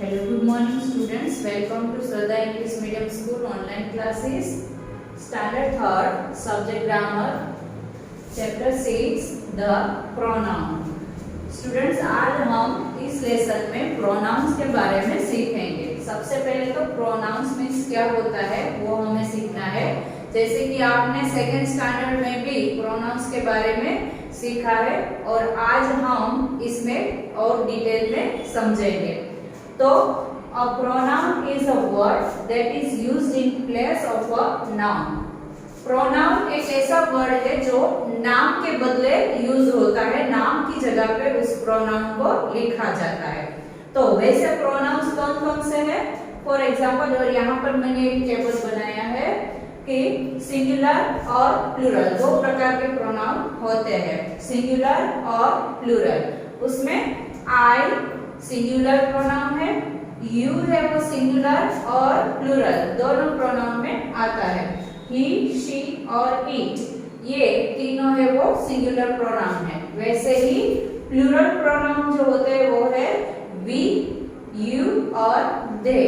Hello, good morning students. Welcome to Shraddha English Medium School online classes. Standard 3rd, Subject Grammar, Chapter 6, The Pronoun. Students, आज हम इस lesson में pronounce के बारे में सीखेंगे। सबसे पहले तो प्रोनाउंस मीन्स क्या होता है वो हमें सीखना है। जैसे कि आपने सेकेंड स्टैंडर्ड में भी प्रोनाउंस के बारे में सीखा है और आज हम इसमें और डिटेल में समझेंगे। तो a pronoun is a word that is used in place of a noun. Pronoun एक ऐसा वर्ड है जो नाम के बदले यूज होता है, नाम की जगह पे उस प्रोनाउन को लिखा जाता है। तो वैसे प्रोनाउंस कौन कौन से हैं? फॉर एग्जांपल, और यहाँ पर मैंने एक टेबल बनाया है कि सिंगुलर और प्लूरल दो प्रकार के प्रोनाउन होते हैं, सिंगुलर और प्लूरल। उसमें आई सिंगुलर प्रोनाउन है, यू है वो सिंगुलर और प्लूरल दोनों प्रोनाउन में आता है। ही, शी और इट ये तीनों है वो सिंगुलर प्रोनाउन है। वैसे ही प्लूरल प्रोनाउन जो होते हैं वो है वी, यू और दे।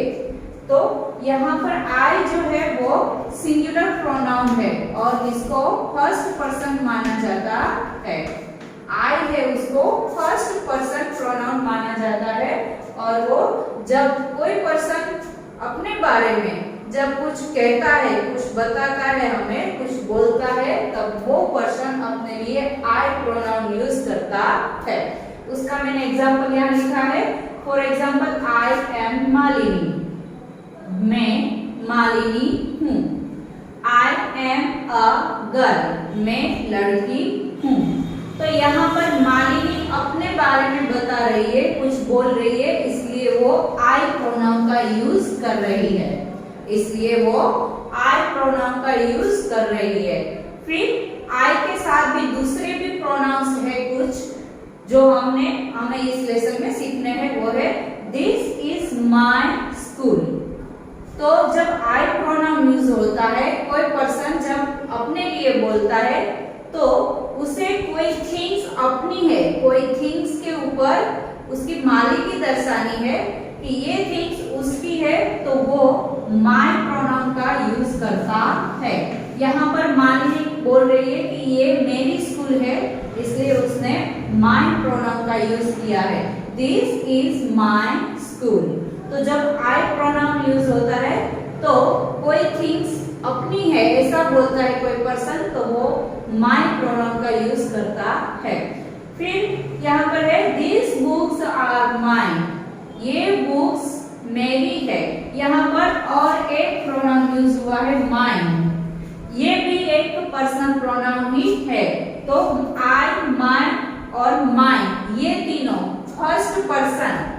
तो यहाँ पर आई जो है वो सिंगुलर प्रोनाउन है और इसको फर्स्ट पर्सन माना जाता है। आई है उसको फर्स्ट पर्सन प्रोनाउन माना जाता है और वो जब कोई पर्सन अपने बारे में जब कुछ कहता है, कुछ बताता है, हमें कुछ बोलता है, तब वो पर्सन अपने लिए आई प्रोनाउन यूज करता है। उसका मैंने एग्जांपल यहाँ लिखा है। For example, I am Malini, मैं मालिनी हूँ। आई एम अ गर्ल, मैं लड़की हूँ। तो यहाँ पर मालिनी अपने बारे में बता रही है, कुछ बोल रही है, इसलिए वो आई प्रोनाउन का यूज कर रही है, इसलिए वो आई प्रोनाउन का यूज कर रही है। फिर आई के साथ भी दूसरे भी प्रोनाउंस है कुछ जो हमें इस लेसन में सीखने हैं, वो है दिस इज माय स्कूल। तो जब आई प्रोनाउन यूज होता है, कोई पर्सन जब अपने लिए बोलता है तो उसे कोई थिंग्स अपनी है, कोई थिंग्स के ऊपर उसकी मालिकी दर्शानी है कि ये थिंग्स उसकी है, तो वो माय प्रोनाउन का यूज करता है। यहाँ पर मालिनी बोल रही है कि ये मेरी स्कूल है, इसलिए उसने माय प्रोनाउन का यूज किया है, दिस इज माय स्कूल। तो जब आई प्रोनाउन यूज होता है तो कोई थिंग्स अपनी है ऐसा बोलता है कोई पर्सन, तो वो माय प्रोनाउन का यूज करता है। फिर यहाँ पर है दिस बुक्स आर माइन, ये बुक्स मेरी है। यहाँ पर और एक प्रोनाउन यूज हुआ है माइन, ये भी एक पर्सनल प्रोनाउन ही है। तो आई, माय और माइन ये तीनों फर्स्ट पर्सन,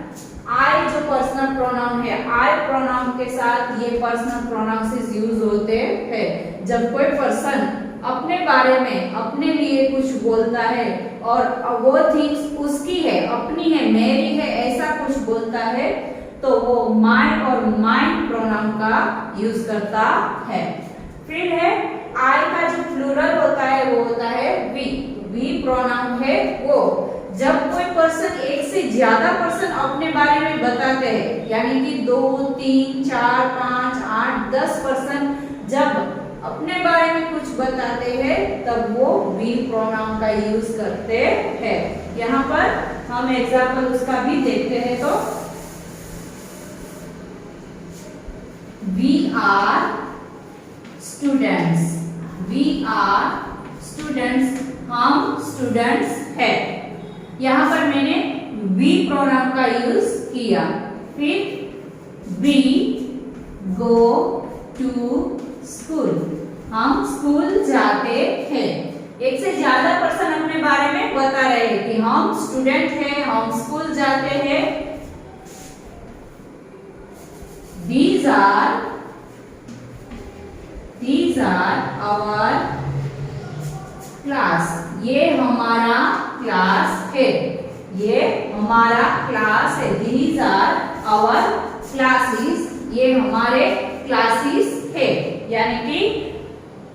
आई जो पर्सनल प्रोनाउन है, आई प्रोनाउन के साथ ये पर्सनल प्रोनाउंस यूज होते हैं। जब कोई पर्सन अपने बारे में अपने लिए कुछ बोलता है और वो थिंग्स उसकी है, अपनी है, मेरी है, ऐसा कुछ बोलता है, तो वो माय और माइन प्रोनाउन का यूज करता है। फिर है आई का जो प्लूरल होता है वो होता है वी, वी प्रोनाउन है वो। जब कोई पर्सन एक से ज्यादा पर्सन अपने बारे में बताते हैं, यानी कि 2, 3, 4, 5, 8, 10 पर्सन जब अपने बारे में कुछ बताते हैं, तब वो वी प्रोनाउन का यूज करते हैं। यहाँ पर हम एग्जाम्पल उसका भी देखते हैं। तो we are students, we are students, हम स्टूडेंट्स है। यहाँ पर मैंने वी प्रोनाउन का यूज किया। फिर वी गो टू स्कूल, हम स्कूल जाते हैं। एक से ज्यादा पर्सन अपने बारे में बता रहे हैं कि हम स्टूडेंट हैं, हम स्कूल जाते हैं। These are our class, ये हमारा क्लास है, ये हमारा क्लास है। These are our classes, ये हमारे क्लासेस है। यानी कि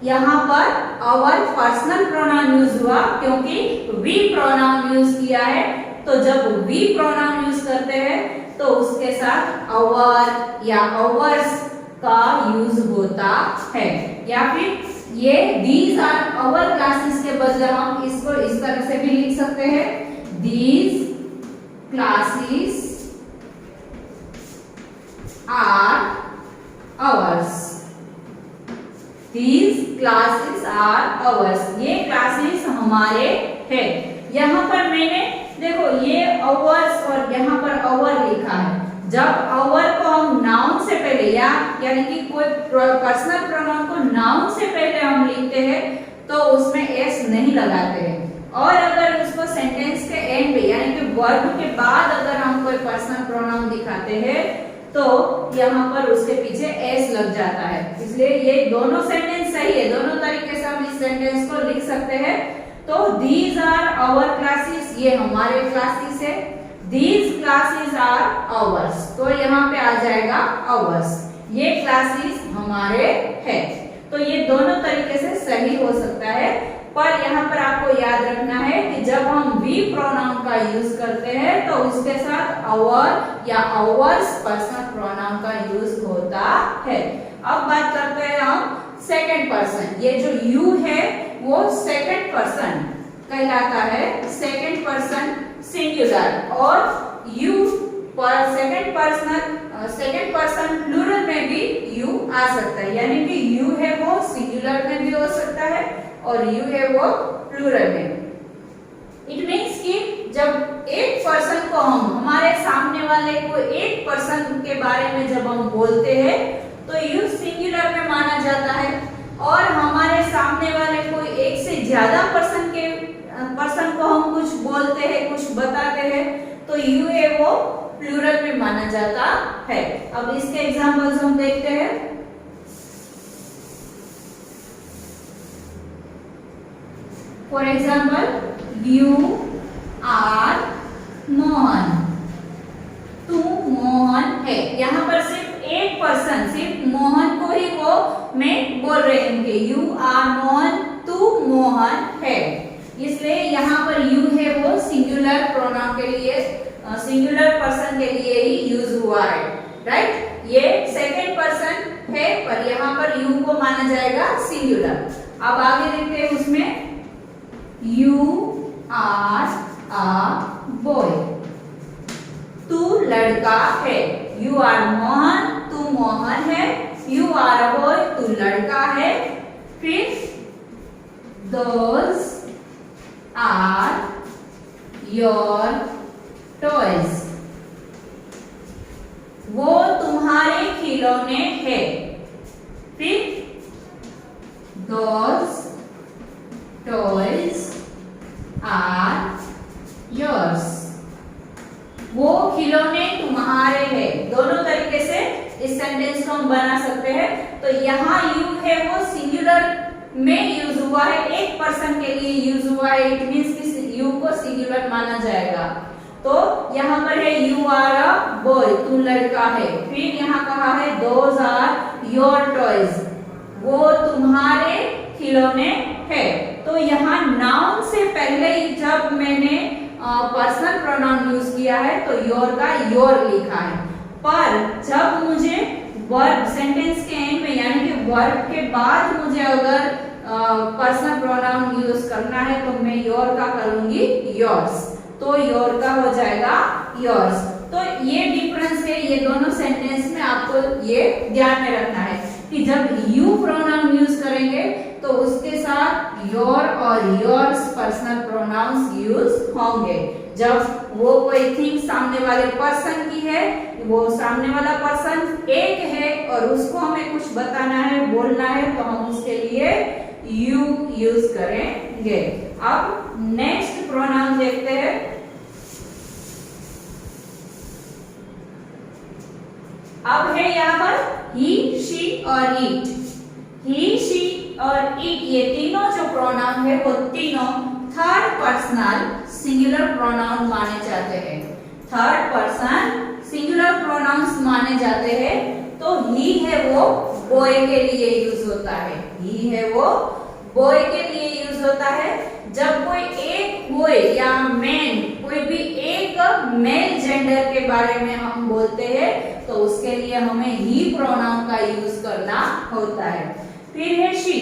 यहाँ पर our पर्सनल प्रोनाउन यूज हुआ क्योंकि वी प्रोनाउन यूज किया है। तो जब वी प्रोनाउन यूज करते हैं तो उसके साथ साथ our या ours का यूज होता है, या फिर ये these are our classes के बदले हम इसको इस तरह से भी लिख सकते हैं, these classes are ours, these classes are ours, ये क्लासेस हमारे हैं। यहाँ पर मैंने देखो ये ours और यहाँ पर our लिखा है। जब our को हम नाउन से पहले यानी कि कोई पर्सनल प्रोनाउन को नाउन से पहले हम लिखते हैं तो उसमें s नहीं लगाते हैं, और अगर उसको सेंटेंस के एंड पे यानी कि वर्ब के बाद अगर हम कोई पर्सनल प्रोनाउन दिखाते हैं तो यहाँ पर उसके पीछे s लग जाता है। इसलिए ये दोनों सेंटेंस सही है, दोनों तरीके से हम इस सेंटेंस को लिख सकते हैं। तो these are our classes, ये हमारे क्लासेस है, these classes are ours, तो यहाँ पे आ जाएगा ours, ये क्लासेस हमारे हैं। तो ये दोनों तरीके से सही हो सकता है, पर यहाँ पर आपको याद रखना है कि जब हम वी प्रोनाउन का यूज करते हैं तो उसके साथ our या ours पर्सनल प्रोनाउन का यूज होता है। अब बात करते हैं हम सेकंड पर्सन, ये जो यू है वो सेकंड पर्सन कहलाता है, सेकंड पर्सन सिंगुलर, और यू पर सेकंड पर्सन प्लूरल में भी यू आ सकता है, यानी कि यू है वो सिंगुलर में भी हो सकता है और यू है वो प्लूरल में। इट मीन्स कि जब एक पर्सन को हमारे सामने वाले को एक पर्सन के बारे में जब हम बोलते हैं तो यू सिंगुलर में माना जाता है, और हमारे सामने वाले को एक से ज्यादा पर्सन को हम कुछ बोलते हैं, कुछ बताते हैं तो यू है वो प्लूरल में माना जाता है। अब इसके एग्जांपल्स हम देखते हैं। For example, you are Mohan, तू मोहन है। यहाँ पर सिर्फ एक पर्सन, सिर्फ मोहन को ही वो मैं बोल रही हूँ कि यू आर मोहन, तू मोहन है, इसलिए यहाँ पर यू है वो सिंगुलर प्रोनाउन के लिए, सिंगुलर पर्सन के लिए ही यूज हुआ है, राइट। ये सेकंड पर्सन है पर यहाँ पर यू को माना जाएगा सिंगुलर। अब आगे देखते हैं उसमें, यू आर अ बॉय, तू लड़का है। यू आर मोहन, तू मोहन है, यू आर अ बॉय, तू लड़का है। फिर दोज आर योर टॉयज, वो तुम्हारे खिलौने हैं। फिर दोज टॉयज आर योर्स, वो खिलौने तुम्हारे हैं। दोनों तरीके से इस सेंटेंस को हम बना सकते हैं। तो यहाँ यू है वो सिंगुलर में यूज हुआ है, एक पर्सन के लिए यूज हुआ है, इट मींस कि यू को सिंगुलर माना जाएगा। तो यहाँ पर है यू आर अ बॉय, तू लड़का है। फिर यहाँ कहा है दोज आर योर टॉयज, वो तुम्हारे खिलौने हैं। तो यहाँ नाउन से पहले ही जब मैंने पर्सनल प्रोनाउन यूज किया है तो योर का योर लिखा है, पर जब मुझे वर्ब सेंटेंस के एंड में यानी कि वर्ब के बाद मुझे अगर पर्सनल प्रोनाउन यूज करना है तो मैं योर का करूंगी योर्स, तो योर का हो जाएगा योर्स। तो ये डिफरेंस है, ये दोनों सेंटेंस में आपको ये ध्यान में रखना है कि जब यू प्रोनाउन यूज करेंगे तो उसके साथ योर और योर्स पर्सनल प्रोनाउंस यूज होंगे। जब वो कोई थिंग सामने वाले पर्सन की है, वो सामने वाला पर्सन एक है और उसको हमें कुछ बताना है, बोलना है, तो हम उसके लिए यू यूज करेंगे। अब नेक्स्ट प्रोनाउन देखते हैं। अब है यहाँ पर ही, शी और इट। ही, शी और इट ये तीनों जो प्रोनाउन है वो तीनों थर्ड पर्सनल सिंगुलर प्रोनाउन माने जाते हैं। थर्ड पर्सन सिंगुलर प्रोनाउंस माने जाते हैं। तो ही है वो बॉय के लिए यूज होता है, ही है वो बॉय के लिए यूज होता है। जब कोई एक बॉय या मैन कोई भी एक मेल जेंडर के बारे में हम बोलते हैं तो उसके लिए हमें ही प्रोनाउन का यूज करना होता है। फिर है शी।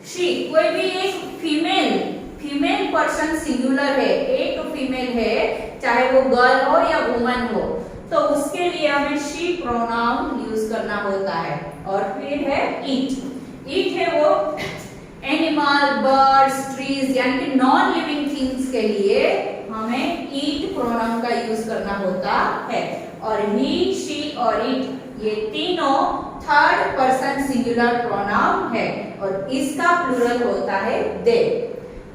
शी कोई भी एक फीमेल पर्सन सिंगुलर है, एक फीमेल है, चाहे वो गर्ल हो या वुमन हो, तो उसके लिए हमें शी प्रोनाउन यूज करना होता है। और फिर है इट। इट है वो एनिमल, बर्ड्स, ट्रीज यानी कि नॉन लिविंग थिंग्स के लिए हमें ईट प्रोनाउन का यूज करना होता है। और ही, शी और इट ये तीनों थर्ड पर्सन सिंगुलर प्रोनाउन है और इसका प्लूरल होता है दे।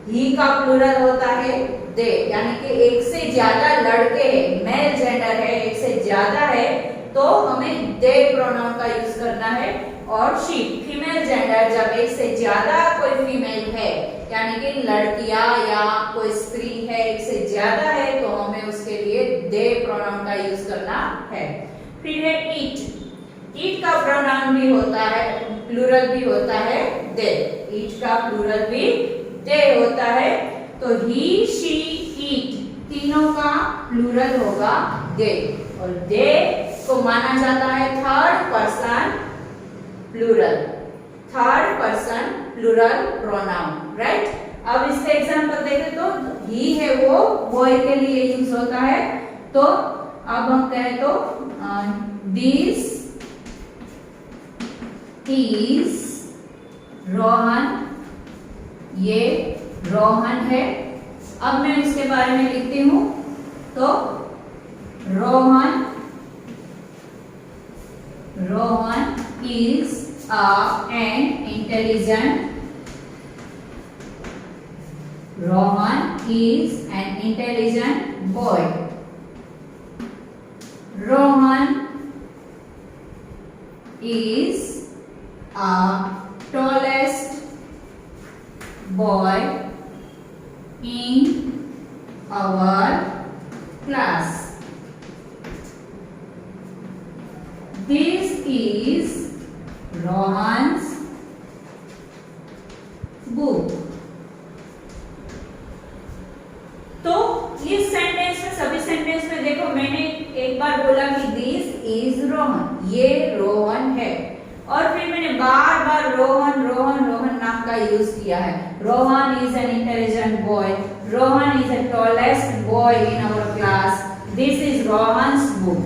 ही का प्लूरल होता है दे, यानी कि एक से ज्यादा लड़के हैं, मेल जेंडर है, एक से ज्यादा है, तो हमें दे प्रोनाउन का यूज करना है। और शी फीमेल जेंडर, जब एक से ज्यादा कोई फीमेल है यानी कि लड़कियां या कोई स्त्री है, एक से ज्यादा है, तो हमें उसके लिए दे प्रोनाउन का यूज करना है। फिर है इट। इट का प्रोनाउन भी होता है, प्लूरल भी होता है दे। इट का प्लूरल भी दे होता है, तो ही, शी, इट तीनों का प्लूरल होगा दे। और दे को माना जाता है third person plural, third person plural pronoun, right. अब इसके एग्जांपल देखें तो ही है वो बॉय के लिए यूज होता है, तो अब हम कहें तो दिस इज रोहन, ये रोहन है। अब मैं इसके बारे में लिखती हूं तो Rohan is an intelligent boy. Rohan is a tallest boy in our class. This is Rohan's book. तो इस सेंटेंस में, सभी सेंटेंस में देखो मैंने एक बार बोला कि दिस इज रोहन, ये रोहन है, और फिर मैंने बार बार रोहन रोहन रोहन नाम का यूज किया है। Rohan is an intelligent boy, Rohan is the tallest boy in our class, this is Rohan's book.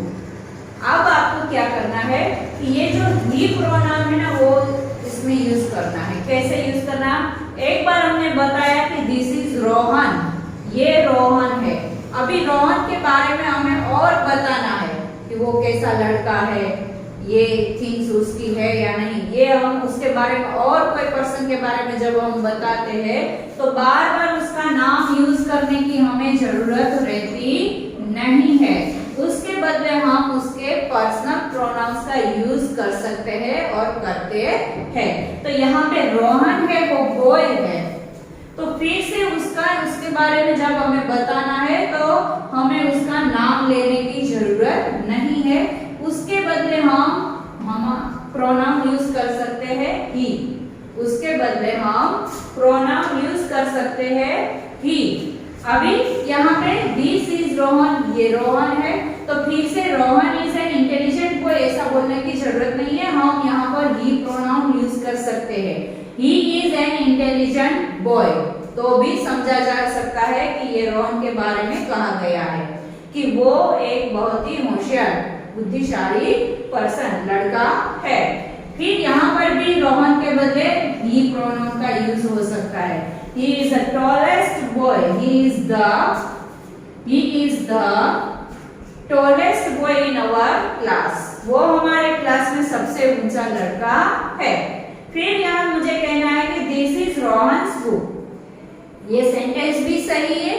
अब आपको क्या करना है कि ये जो ही प्रोनाउन है ना वो इसमें यूज करना है। कैसे यूज करना? एक बार हमने बताया कि दिस इज रोहन, ये रोहन है। अभी रोहन के बारे में हमें और बताना है कि वो कैसा लड़का है, ये थिंग्स उसकी है या नहीं, ये हम उसके बारे में और कोई पर्सन के बारे में जब हम बताते हैं तो बार बार उसका नाम यूज करने की हमें जरूरत रहती नहीं है। उसके बदले हम उसके पर्सनल प्रोनाउंस का यूज कर सकते हैं और करते हैं। तो यहाँ पे रोहन है वो बॉय है, तो फिर से उसके बारे में जब हमें बताना है तो हमें उसका नाम लेने की जरूरत नहीं है। उसके बदले हम प्रोनाउन यूज कर सकते हैं ही, उसके बदले हम प्रोनाउन यूज कर सकते हैं ही। अभी यहाँ पे दिस इज रोहन, ये रोहन है, तो फिर से Rohan is an intelligent boy ऐसा बोलने की जरूरत नहीं है, हम यहाँ पर ही प्रोनाउन यूज कर सकते हैं। He is an intelligent boy, तो भी समझा जा सकता है कि ये रोहन के बारे में कहा गया है कि वो एक बहुत ही होशियार बुद्धिशाली पर्सन लड़का है। फिर यहाँ पर भी रोहन के बदले ही प्रोनाउन का यूज हो सकता है। He is the tallest boy. He is the tallest boy in our class. वो हमारे क्लास में सबसे ऊंचा लड़का है। फिर यहाँ मुझे कहना है कि this is Rohan's book। ये सेंटेंस भी सही है,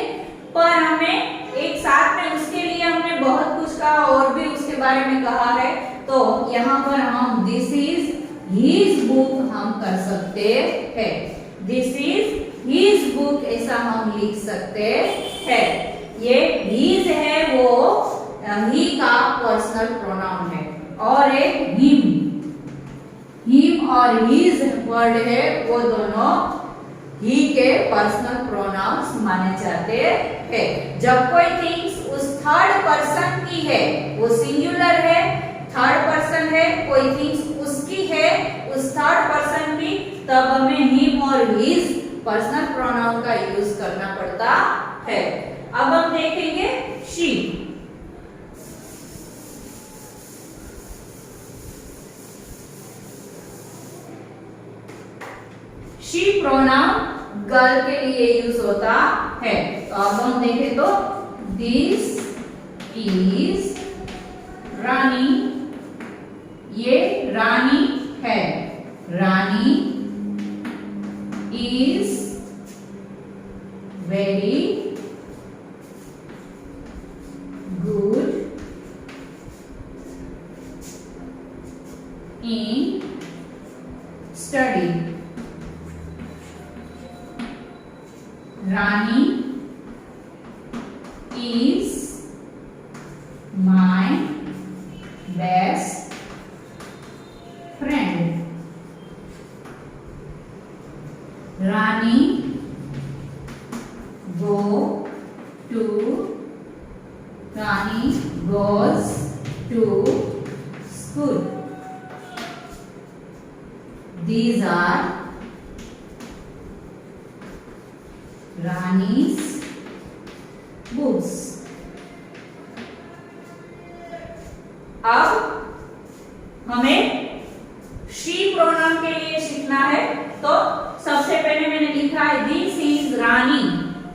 पर हमें एक साथ में उसके लिए हमने बहुत कुछ कहा और भी उसके बारे में कहा है, तो यहाँ पर हम this is his book हम कर सकते हैं। This is his book ऐसा हम लिख सकते हैं। ये his है वो he का पर्सनल प्रोनाउन है, और एक him और his वर्ड है, वो दोनों ही के पर्सनल प्रोनाउंस माने जाते हैं। जब कोई थिंग्स उस थर्ड पर्सन की है, वो सिंगुलर है, थर्ड पर्सन है, कोई थिंग्स उसकी है, उस थर्ड पर्सन की, तब हमें हिम और हिज पर्सनल प्रोनाउन का यूज करना पड़ता है। अब हम देखेंगे शी। शी प्रोनाउन गर्ल के लिए यूज होता है। तो अब हम देखें तो दिस इज रानी, ये रानी है। Rani is very good in study. Rani is my best friend. Rani goes to school. These are Rani's books. अब हमें शी प्रोनाउन के लिए सीखना है। तो सबसे पहले मैंने लिखा है दिस इज रानी,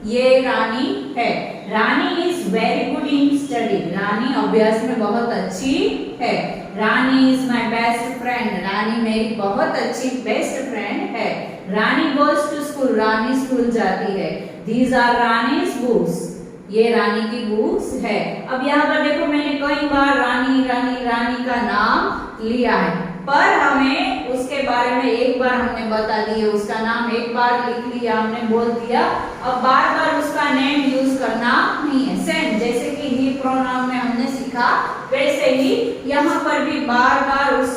ये रानी है। Rani is very good in study, Rani अभ्यास में बहुत अच्छी है। Rani is my best friend, Rani मेरी बहुत अच्छी बेस्ट फ्रेंड है। Rani goes to school, Rani school जाती है। दीज आर रानीज बुक्स, ये रानी की बुक्स है। अब यहाँ पर देखो मैंने कई बार रानी रानी रानी का नाम लिया है, पर हमें उसके बारे में एक बार हमने बता दिया, उसका नाम एक बार लिख लिया, हमने बोल दिया। अब बार बार उसका नेम यूज करना नहीं है। सेम जैसे कि ही प्रोनाउन में हमने सीखा, वैसे ही यहाँ पर भी बार बार उस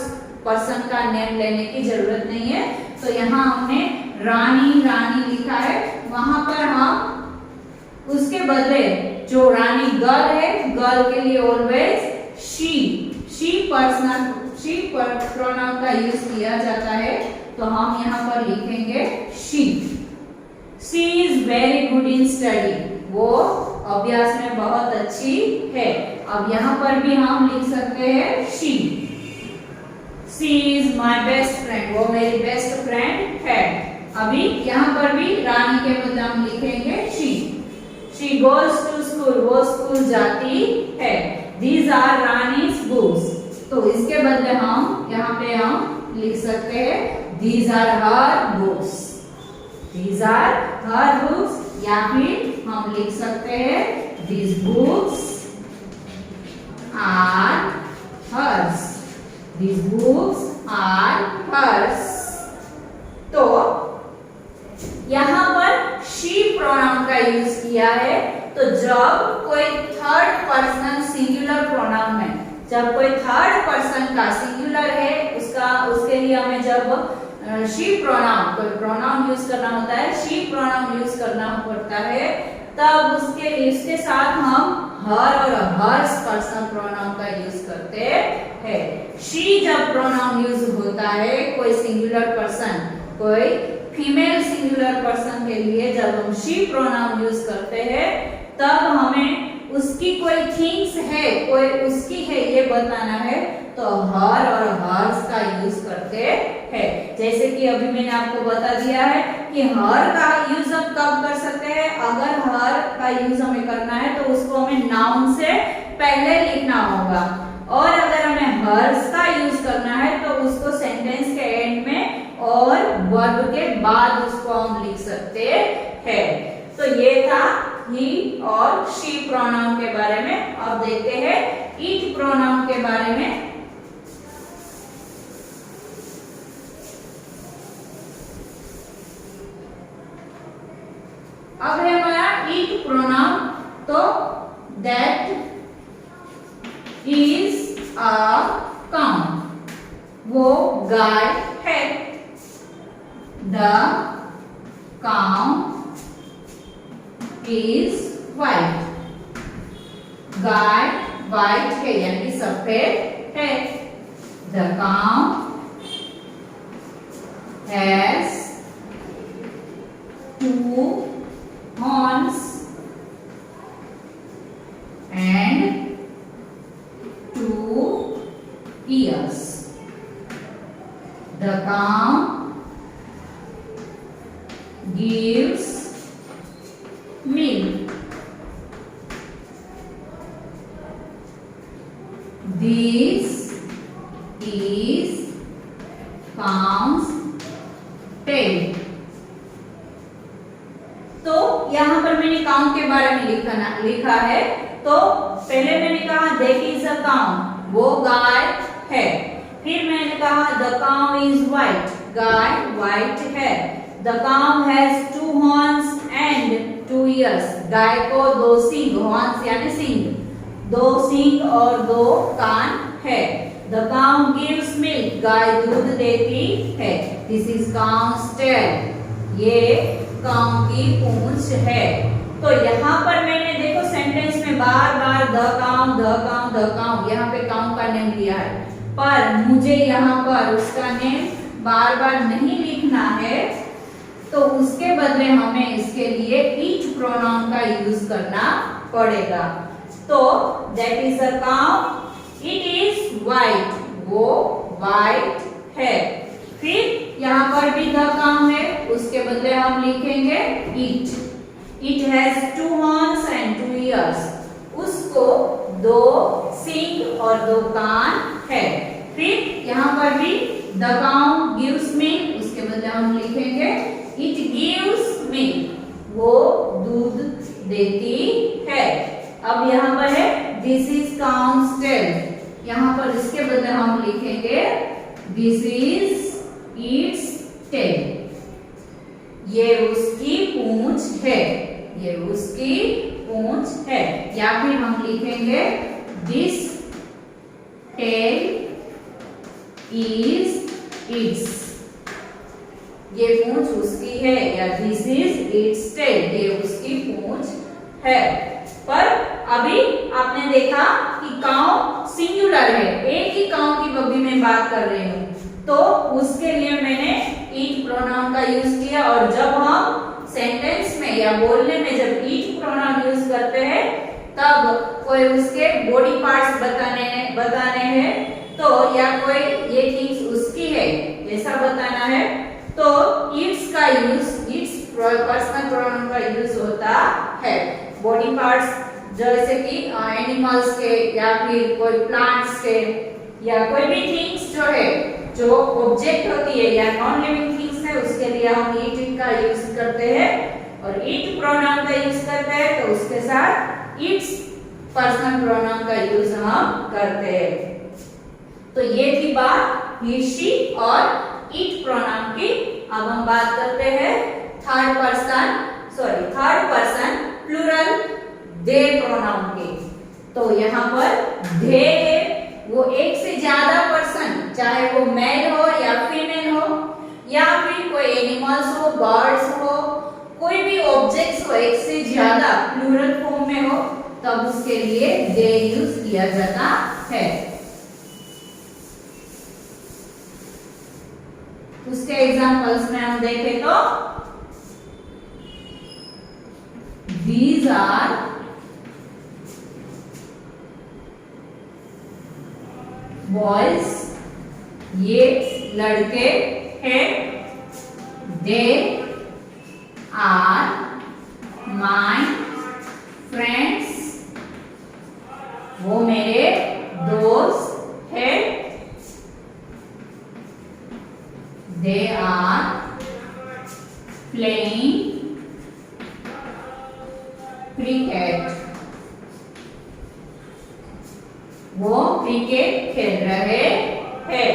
पर्सन का नेम लेने की जरूरत नहीं है। तो यहाँ हमने रानी रानी लिखा है, वहां पर हम उसके बदले जो रानी गर्ल है, गर्ल के लिए ऑलवेज शी प्रोनाउन का यूज किया जाता है। तो हम यहाँ पर लिखेंगे she is very good in study, वो अभ्यास में बहुत अच्छी है। अब यहाँ पर भी हम लिख सकते हैं she is my best friend, वो मेरी बेस्ट फ्रेंड है। अभी यहाँ पर भी रानी के बदले हम लिखेंगे शी गोज टू स्कूल, वो स्कूल जाती है। दीज आर रानीज बुक्स, तो इसके बदले हम यहाँ पे हम लिख सकते हैं these are her books, these are her books, या फिर हम लिख सकते हैं these books are hers, these books are hers. तो यहाँ पर शी प्रोनाउन का यूज किया है। तो जब कोई थर्ड पर्सन सिंगुलर प्रोनाउन है, जब कोई थर्ड पर्सन का सिंगुलर है, उसके लिए हमें जब शी प्रोनाउन कोई प्रोनाउन यूज करना होता है, शी प्रोनाउन यूज करना पड़ता है, तब उसके साथ हम हर और हर्स पर्सनल प्रोनाउन का यूज करते हैं। शी जब प्रोनाउन यूज होता है कोई सिंगुलर पर्सन, कोई फीमेल सिंगुलर पर्सन के लिए जब हम शी प्रोनाउन यूज करते हैं, तब हमें उसकी कोई थिंग्स है, कोई उसकी है ये बताना है, तो हर और हर्स का यूज करते हैं। जैसे कि अभी मैंने आपको बता दिया है कि हर का यूज हम कब कर सकते हैं, अगर हर का यूज हमें करना है तो उसको हमें नाउन से पहले लिखना होगा, और अगर हमें हर्स का यूज करना है तो उसको सेंटेंस के एंड में और वर्ब के बाद उसको हम लिख सकते हैं। तो ये था ही और शी प्रोनाउन के बारे में। अब देखते हैं इट प्रोनाउन के बारे में। अब है हमारा इट प्रोनाउन। तो दैट इज अ काउ, वो गाय है। The cow is white. Guy white है यानी सफेद है. The cow has 2 horns and 2 ears. The cow gives milk. This is cow's tail. तो यहाँ पर मैंने काउ के बारे में लिखा है. तो पहले मैंने कहा दैट इज अ काउ, वो गाय है. फिर मैंने कहा द काउ इज व्हाइट, गाय व्हाइट है. The cow has 2 horns and 2 ears, गाय को 2 सींग, हॉर्न्स यानी सींग, 2 सींग और 2 कान है. द काउ गिव्स मिल्क, गाय दूध देती है. दिस इज काउ's टेल, ये काउ की पूंछ है. तो यहाँ पर मैंने देखो सेंटेंस में बार बार द काउ यहाँ पे काउ का नेम दिया है, पर मुझे यहाँ पर उसका नेम बार बार नहीं लिखना है. तो उसके बदले हमें इसके लिए इट प्रोनाउन का यूज करना पड़ेगा. तो that is a cow, it is white, वो व्हाइट है. फिर यहाँ पर भी द काउ है, उसके बदले हम लिखेंगे it. It has 2 horns and 2 years, उसको 2 सींग और 2 कान है. फिर यहाँ पर भी द काउ गिव्स मिल्क, उसके बदले हम लिखेंगे इट गिव्स मिल्क, वो दूध देती है. अब यहाँ पर है दिस इज काउ's टेल, यहाँ पर इसके बदले हम लिखेंगे दिस इज इट्स टेल, ये उसकी पूंछ है, ये उसकी पूंछ है. या फिर हम लिखेंगे दिस टेल इज इट्स, ये पूंछ उसकी है. या दिस इज इट्स टेल, ये उसकी पूंछ है. पर अभी आपने देखा कि काउ सिंगुलर है, एक ही काउ की बब्बी में बात कर रही हूँ, तो उसके लिए मैंने इट प्रोनाउन का यूज किया. और जब हम सेंटेंस में या बोलने में जब इट प्रोनाउन यूज करते हैं, तब कोई उसके बॉडी पार्ट्स बताने हैं, तो या कोई ये थिंग्स उसकी है ऐसा बताना है, तो इट्स का यूज, इट्स पर्सनल प्रोनाउन का यूज होता है. बॉडी पार्ट्स जैसे कि एनिमल्स के या फिर कोई प्लांट्स के या कोई भी थिंग्स जो है, जो ऑब्जेक्ट होती है या नॉन लिविंग थिंग्स है, उसके लिए हम इट का यूज करते हैं. और इट प्रोनाउन का यूज करते हैं तो उसके साथ इट्स पर्सनल प्रोनाउन का यूज हम करते हैं. तो ये थी बात ही शी और इट प्रोनाउन की. अब हम बात करते हैं थर्ड पर्सन प्लूरल दे प्रोनाउन की. तो यहाँ पर दे है, वो एक से ज्यादा पर्सन, चाहे वो मेल हो या फीमेल हो, या फिर कोई एनिमल्स हो, बर्ड्स हो, कोई भी ऑब्जेक्ट्स हो, एक से ज्यादा प्लूरल फॉर्म में हो, तब उसके लिए दे यूज किया जाता है. उसके एग्जांपल्स में हम देखें तो these are boys, ये लड़के हैं. they are my friends, वो मेरे दोस्त हैं. they are playing क्रिकेट, वो क्रिकेट खेल रहे हैं.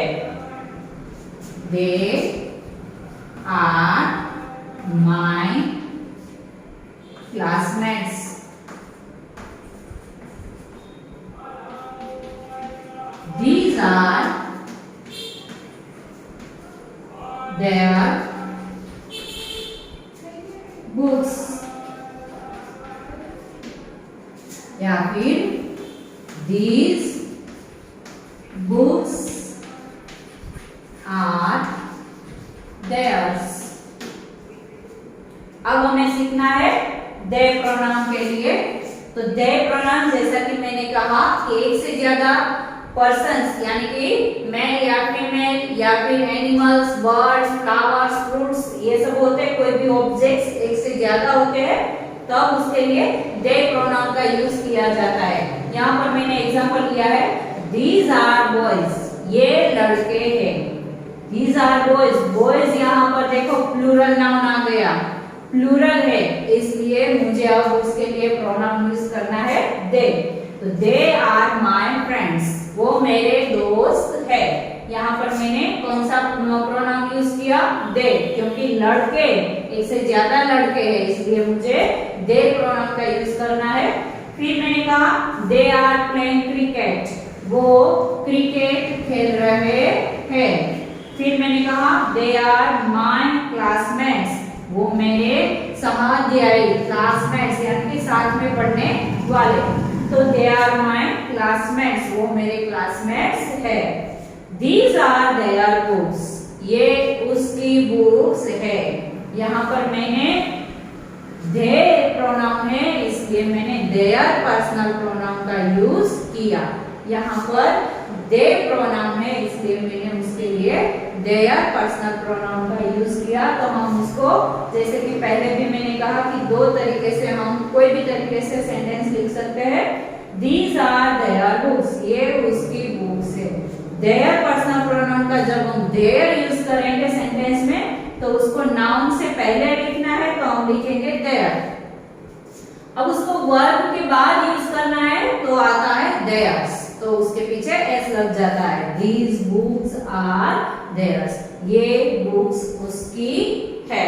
they are my classmates, these are their books are theirs। अब हमें सीखना है दे प्रोनाउन के लिए। तो दे प्रोनाउन जैसा कि मैंने कहा कि एक से ज्यादा पर्सन्स यानी कि मेल या फीमेल या फिर एनिमल्स, बर्ड्स, फ्लावर्स, फ्रूट्स ये सब होते हैं, कोई भी ऑब्जेक्ट्स एक से ज्यादा होते हैं तब उसके लिए दे प्रोनाउन का यूज किया जाता है। यहाँ पर मैंने एग्जांपल लिया है दीज आर बॉयज, ये लड़के हैं। दीज आर बॉयज, बॉयज यहाँ पर देखो प्लूरल नाउन आ गया, प्लूरल है इसलिए मुझे अब उसके लिए प्रोनाउन यूज करना है दे। तो दे आर माय फ्रेंड्स, वो मेरे दोस्त है। यहाँ पर मैंने कौन सा प्रोनाउन यूज किया दे, क्योंकि लड़के एक से ज्यादा लड़के हैं इसलिए मुझे दे प्रोनाउन का यूज करना है। फिर मैंने कहा दे आर प्लेइंग क्रिकेट, वो क्रिकेट खेल रहे हैं। फिर मैंने कहा दे आर माय क्लासमेट्स, वो मेरे समाध्यायी, क्लासमेट्स यानी कि साथ में पढ़ने वाले। तो दे आर माय क्लासमेट्स, वो मेरे क्लासमेट्स है। दीज आर देयर बुक्स, ये उसकी बुक्स है। यहाँ पर मैंने दे प्रोनाउन है इसलिए मैंने देयर पर्सनल प्रोनाउन का यूज किया। यहाँ पर दे प्रोनाउन है इसलिए मैंने उसके लिए देयर पर्सनल प्रोनाउन का यूज किया। तो हम उसको जैसे कि पहले भी मैंने कहा कि दो तरीके से हम कोई भी तरीके से सेंटेंस लिख सकते हैं। दीज आर देयर बुक्स, ये उसकी बुक्स है। देयर पर्सनल प्रोनाउन का जब हम देयर यूज करेंगे सेंटेंस में तो उसको नाउन से पहले लिखना है तो हम लिखेंगे देयर। अब उसको वर्ब के बाद यूज करना है तो आता है देयर्स, तो उसके पीछे एस लग जाता है। दीज बुक्स आर देयर्स, ये बुक्स उसकी है।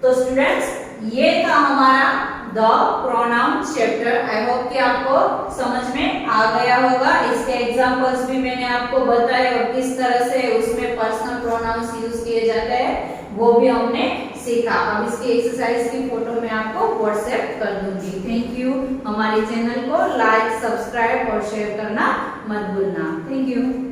तो स्टूडेंट्स ये था हमारा the pronoun chapter. I hope कि आपको समझ में आ गया होगा। इसके एग्जांपल्स भी मैंने आपको बताए और किस तरह से उसमें पर्सनल प्रोनाउंस यूज किए जाते हैं वो भी हमने सीखा। अब इसकी एक्सरसाइज की फोटो मैं आपको व्हाट्सएप कर दूंगी। Thank you. हमारे चैनल को लाइक, सब्सक्राइब और शेयर करना मत भूलना। Thank you.